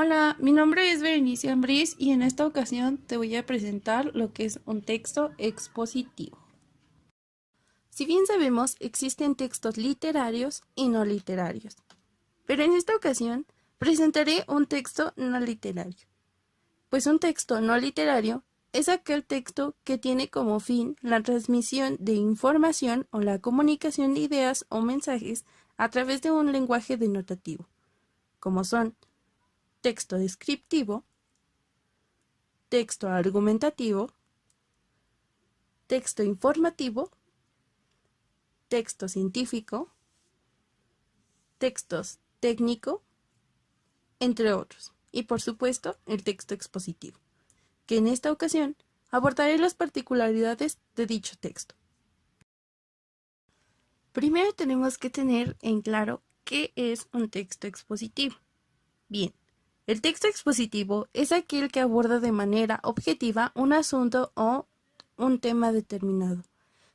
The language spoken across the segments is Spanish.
Hola, mi nombre es Berenice Ambriz y en esta ocasión te voy a presentar lo que es un texto expositivo. Si bien sabemos, existen textos literarios y no literarios, pero en esta ocasión presentaré un texto no literario, pues un texto no literario es aquel texto que tiene como fin la transmisión de información o la comunicación de ideas o mensajes a través de un lenguaje denotativo, como son texto descriptivo, texto argumentativo, texto informativo, texto científico, textos técnico, entre otros. Y por supuesto, el texto expositivo, que en esta ocasión abordaré las particularidades de dicho texto. Primero tenemos que tener en claro qué es un texto expositivo. Bien, el texto expositivo es aquel que aborda de manera objetiva un asunto o un tema determinado,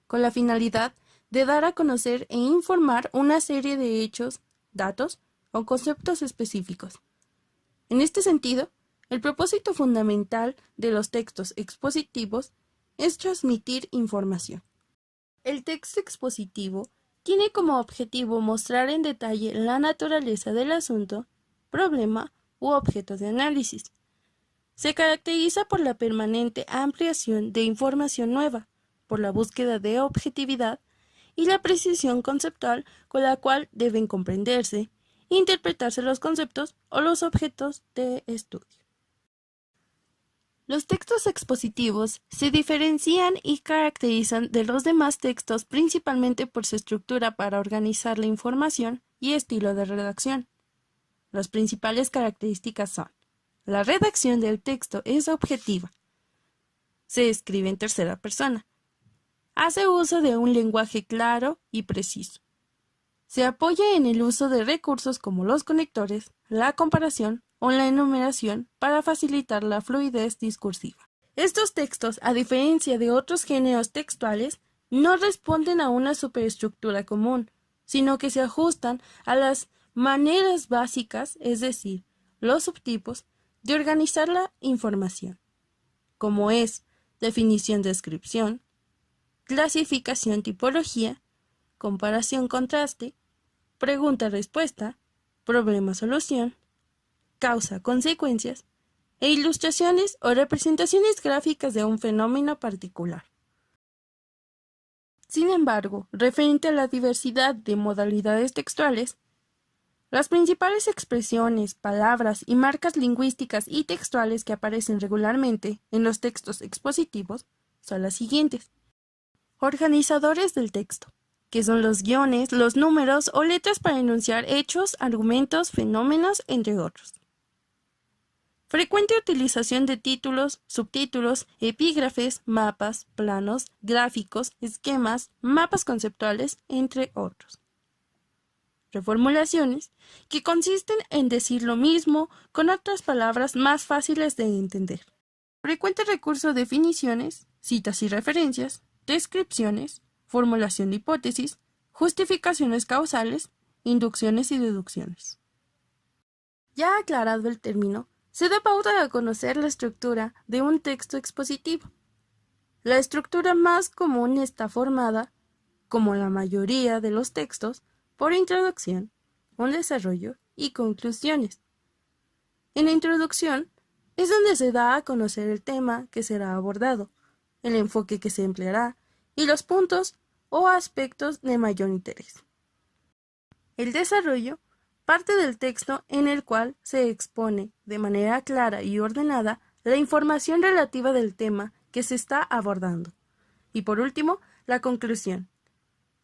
con la finalidad de dar a conocer e informar una serie de hechos, datos o conceptos específicos. En este sentido, el propósito fundamental de los textos expositivos es transmitir información. El texto expositivo tiene como objetivo mostrar en detalle la naturaleza del asunto, problema u objeto de análisis. Se caracteriza por la permanente ampliación de información nueva, por la búsqueda de objetividad y la precisión conceptual con la cual deben comprenderse e interpretarse los conceptos o los objetos de estudio. Los textos expositivos se diferencian y caracterizan de los demás textos principalmente por su estructura para organizar la información y estilo de redacción. Las principales características son: la redacción del texto es objetiva. Se escribe en tercera persona. Hace uso de un lenguaje claro y preciso. Se apoya en el uso de recursos como los conectores, la comparación o la enumeración para facilitar la fluidez discursiva. Estos textos, a diferencia de otros géneros textuales, no responden a una superestructura común, sino que se ajustan a las maneras básicas, es decir, los subtipos, de organizar la información, como es definición-descripción, clasificación-tipología, comparación-contraste, pregunta-respuesta, problema-solución, causa-consecuencias, e ilustraciones o representaciones gráficas de un fenómeno particular. Sin embargo, referente a la diversidad de modalidades textuales, las principales expresiones, palabras y marcas lingüísticas y textuales que aparecen regularmente en los textos expositivos son las siguientes. Organizadores del texto, que son los guiones, los números o letras para enunciar hechos, argumentos, fenómenos, entre otros. Frecuente utilización de títulos, subtítulos, epígrafes, mapas, planos, gráficos, esquemas, mapas conceptuales, entre otros. Reformulaciones, que consisten en decir lo mismo con otras palabras más fáciles de entender. Frecuente recurso a definiciones, citas y referencias, descripciones, formulación de hipótesis, justificaciones causales, inducciones y deducciones. Ya aclarado el término, se da pauta a conocer la estructura de un texto expositivo. La estructura más común está formada, como la mayoría de los textos, por introducción, un desarrollo y conclusiones. En la introducción es donde se da a conocer el tema que será abordado, el enfoque que se empleará y los puntos o aspectos de mayor interés. El desarrollo parte del texto en el cual se expone de manera clara y ordenada la información relativa del tema que se está abordando. Y por último, la conclusión.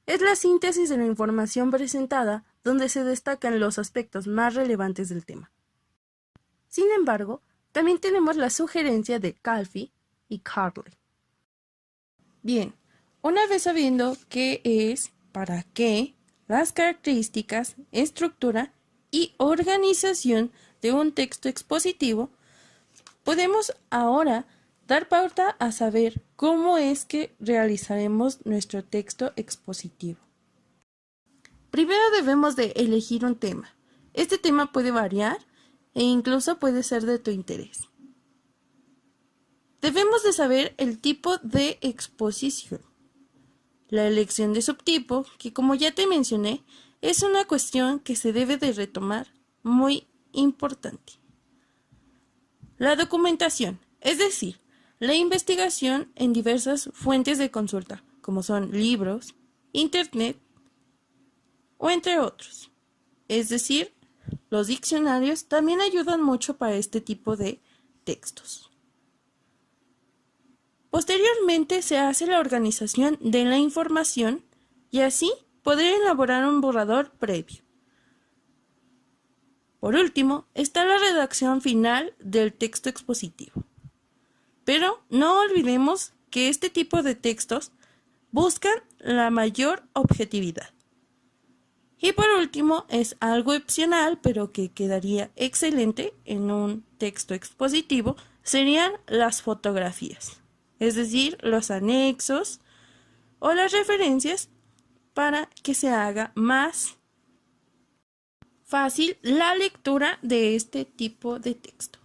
Es la síntesis de la información presentada donde se destacan los aspectos más relevantes del tema. Sin embargo, también tenemos la sugerencia de Calfee y Carley. Bien, una vez sabiendo qué es, para qué, las características, estructura y organización de un texto expositivo, podemos ahora dar pauta a saber cómo es que realizaremos nuestro texto expositivo. Primero debemos de elegir un tema. Este tema puede variar e incluso puede ser de tu interés. Debemos de saber el tipo de exposición. La elección de subtipo, que como ya te mencioné, es una cuestión que se debe de retomar muy importante. La documentación, es decir, la investigación en diversas fuentes de consulta, como son libros, internet o entre otros. Es decir, los diccionarios también ayudan mucho para este tipo de textos. Posteriormente se hace la organización de la información y así poder elaborar un borrador previo. Por último, está la redacción final del texto expositivo. Pero no olvidemos que este tipo de textos buscan la mayor objetividad. Y por último, es algo opcional, pero que quedaría excelente en un texto expositivo, serían las fotografías, es decir, los anexos o las referencias para que se haga más fácil la lectura de este tipo de texto.